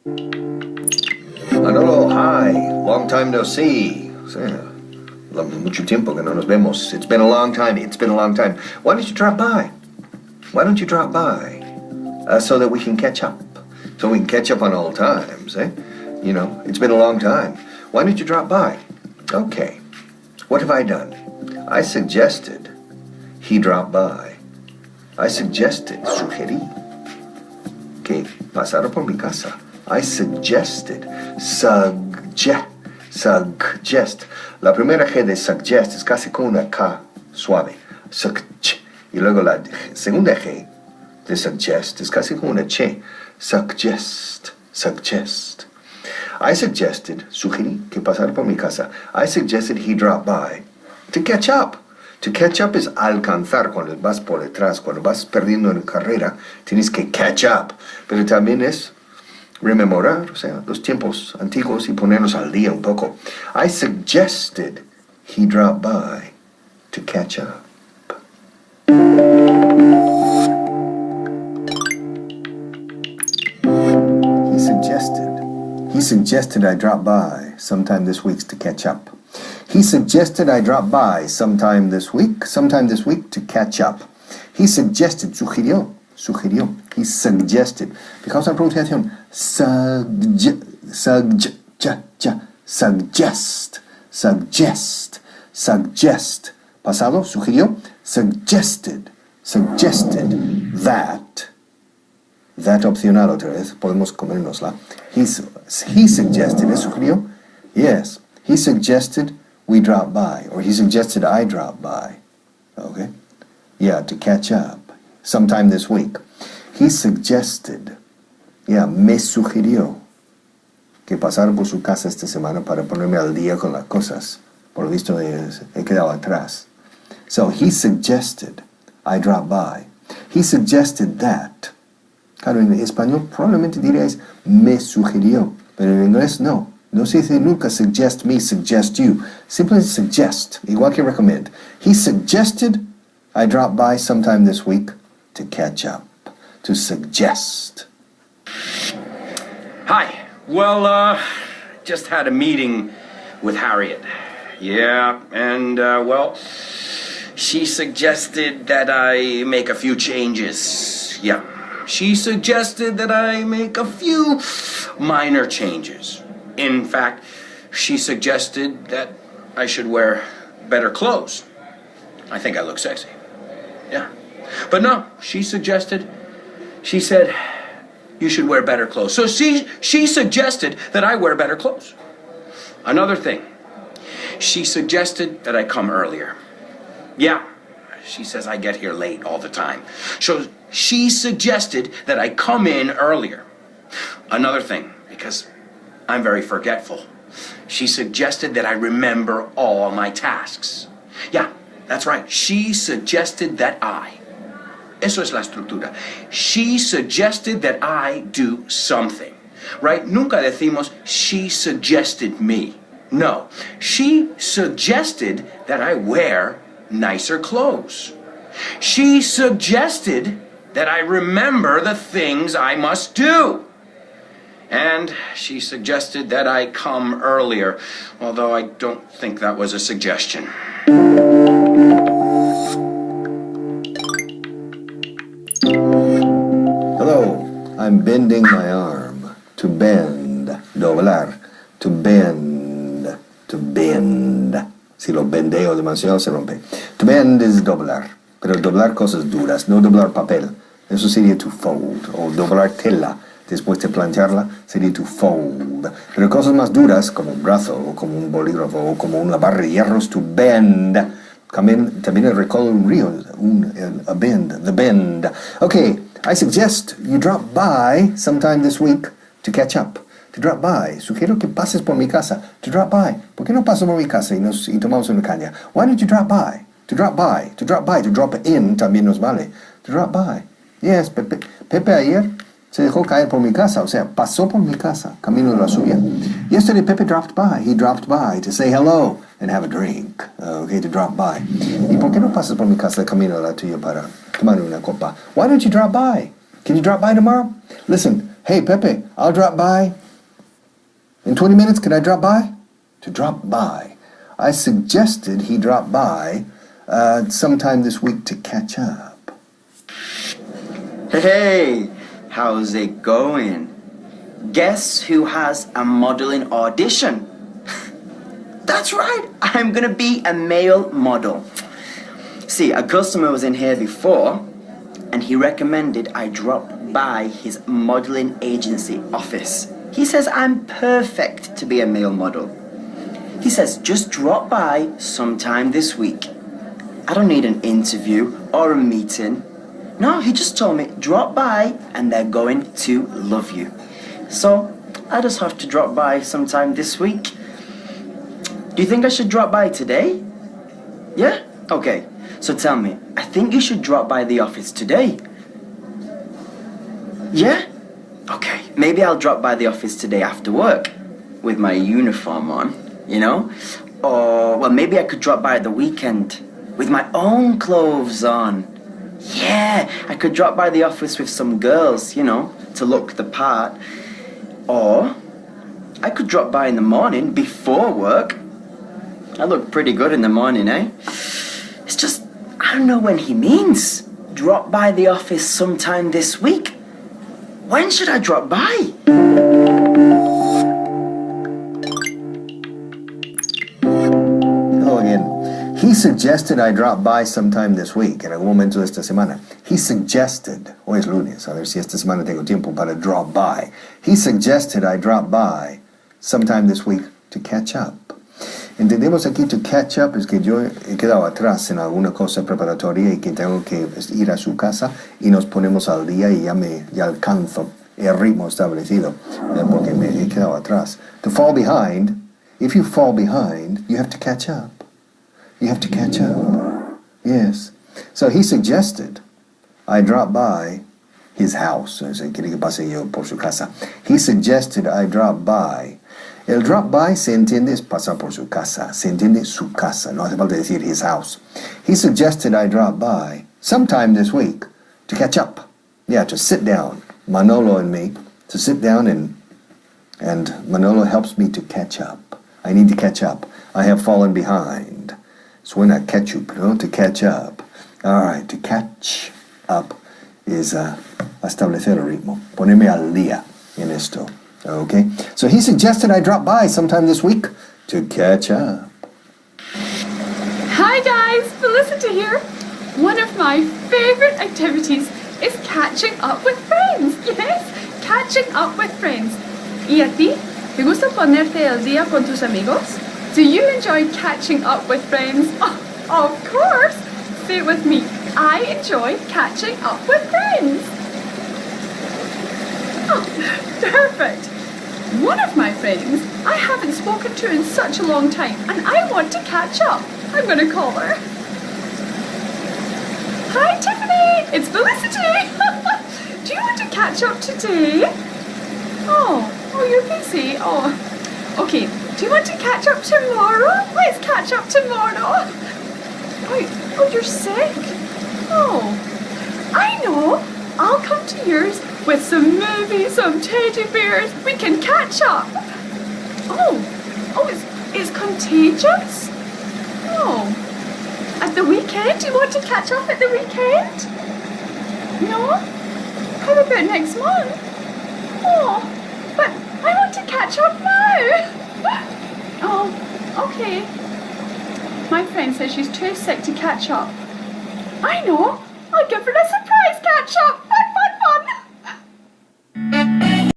Manolo, hi. Long time no see. Mucho tiempo que no nos vemos. It's been a long time. Why don't you drop by? So that we can catch up. So we can catch up on old times, eh? You know, it's been a long time. Why don't you drop by? Okay. What have I done? I suggested he drop by. I suggested, sugerí, que pasara por mi casa. I suggested, suggest. La primera G de suggest es casi con una K suave. Y luego la segunda G de suggest es casi con una Ch. Suggest. I suggested, sugerí que pasara por mi casa. I suggested he drop by to catch up. To catch up es alcanzar cuando vas por detrás, cuando vas perdiendo en carrera, tienes que catch up. Pero también es rememorar, o sea, los tiempos antiguos y ponernos al día un poco. I suggested he drop by to catch up. He suggested I drop by sometime this week to catch up. He suggested I drop by sometime this week to catch up. He suggested, sugirió. He suggested. Fijaos la pronunciación. Suggest. Pasado, sugirió. Suggested that opcional otra vez. Podemos comérnosla. He suggested, ¿es sugirió? Yes. He suggested we drop by, or he suggested I drop by. Okay? Yeah, to catch up. Sometime this week. He suggested, me sugirió que pasara por su casa esta semana para ponerme al día con las cosas. Por lo visto he quedado atrás. So he suggested I drop by. He suggested that. Claro, en español probablemente diréis me sugirió, pero en inglés no. No se dice nunca suggest me, suggest you. Simply suggest, igual que recommend. He suggested I drop by sometime this week to catch up, to suggest. Hi. Well, just had a meeting with Harriet. Yeah, and, she suggested that I make a few changes. Yeah. She suggested that I make a few minor changes. In fact, she suggested that I should wear better clothes. I think I look sexy. Yeah. But no, she said, you should wear better clothes. So she suggested that I wear better clothes. Another thing, she suggested that I come earlier. Yeah, she says I get here late all the time. So she suggested that I come in earlier. Another thing, because I'm very forgetful, she suggested that I remember all my tasks. Yeah, that's right. She suggested that Eso es la estructura. She suggested that I do something. Right? Nunca decimos, she suggested me. No. She suggested that I wear nicer clothes. She suggested that I remember the things I must do. And she suggested that I come earlier, although I don't think that was a suggestion. Hello, I'm bending my arm. To bend, doblar. To bend. Si lo bendeo demasiado se rompe. To bend es doblar, pero doblar cosas duras, no doblar papel. Eso sería to fold, o doblar tela. Después de plancharla, sería to fold. Pero cosas más duras, como un brazo, o como un bolígrafo, o como una barra de hierros, to bend. También el recodo de un río, a bend, the bend. Okay, I suggest you drop by sometime this week to catch up. To drop by. Sugiero que pases por mi casa. To drop by. ¿Por qué no paso por mi casa y tomamos una caña? Why don't you drop by? To drop in también nos vale. To drop by. Yes, Pepe ayer se dejó caer por mi casa, o sea, pasó por mi casa, camino de la suya. Yesterday, Pepe dropped by. He dropped by to say hello and have a drink. Okay, to drop by. ¿Y por qué no pasas por mi casa, camino de la tuya para tomar una copa? Why don't you drop by? Can you drop by tomorrow? Listen, Hey, Pepe, I'll drop by. In 20 minutes, can I drop by? To drop by. I suggested he drop by sometime this week to catch up. Hey, how's it going? Guess who has a modeling audition? That's right, I'm gonna be a male model. See, a customer was in here before, and he recommended I drop by his modeling agency office. He says I'm perfect to be a male model. He says just drop by sometime this week. I don't need an interview or a meeting. No, he just told me drop by and they're going to love you. So I just have to drop by sometime this week. Do you think I should drop by today? Yeah? Okay. So tell me, I think you should drop by the office today. Yeah? Okay, maybe I'll drop by the office today after work with my uniform on, you know? Or, well, maybe I could drop by at the weekend with my own clothes on. Yeah, I could drop by the office with some girls, you know, to look the part. Or I could drop by in the morning before work. I look pretty good in the morning, eh? It's just, I don't know when he means. Drop by the office sometime this week. When should I drop by? Hello again. He suggested I drop by sometime this week, en algún momento de esta semana. He suggested, hoy es lunes, a ver si esta semana tengo tiempo para drop by. He suggested I drop by sometime this week to catch up. Entendemos aquí to catch up es que yo he quedado atrás en alguna cosa preparatoria y que tengo que ir a su casa y nos ponemos al día y ya alcanzo el ritmo establecido porque me he quedado atrás. To fall behind, if you fall behind, you have to catch up. You have to catch up. Yes. So he suggested I drop by his house. Quiere que pase yo por su casa. He suggested I drop by. El drop by se entiende es pasar por su casa. Se entiende su casa. No hace falta decir his house. He suggested I drop by sometime this week to catch up. Yeah, to sit down. Manolo and me to sit down and Manolo helps me to catch up. I need to catch up. I have fallen behind. Suena ketchup, no? To catch up. All right, to catch up is establecer el ritmo. Ponerme al día en esto. Okay, so he suggested I drop by sometime this week to catch up. Hi guys, Felicity here. One of my favorite activities is catching up with friends. Yes, catching up with friends. ¿Y a ti? ¿Te gusta ponerte al día con tus amigos? Do you enjoy catching up with friends? Oh, of course. Say it with me. I enjoy catching up with friends. Oh, perfect. One of my friends I haven't spoken to in such a long time and I want to catch up. I'm going to call her. Hi Tiffany, it's Felicity. Do you want to catch up today? Oh, you're busy. Oh, okay. Do you want to catch up tomorrow? Let's catch up tomorrow. Oh, you're sick? Oh, I know. I'll come to yours with some movies, some teddy bears. We can catch up. It's contagious? Oh, at the weekend? Do you want to catch up at the weekend? No? How about next month? Oh, but I want to catch up now. Oh, okay. My friend says she's too sick to catch up. I know. I'll give her a surprise catch up.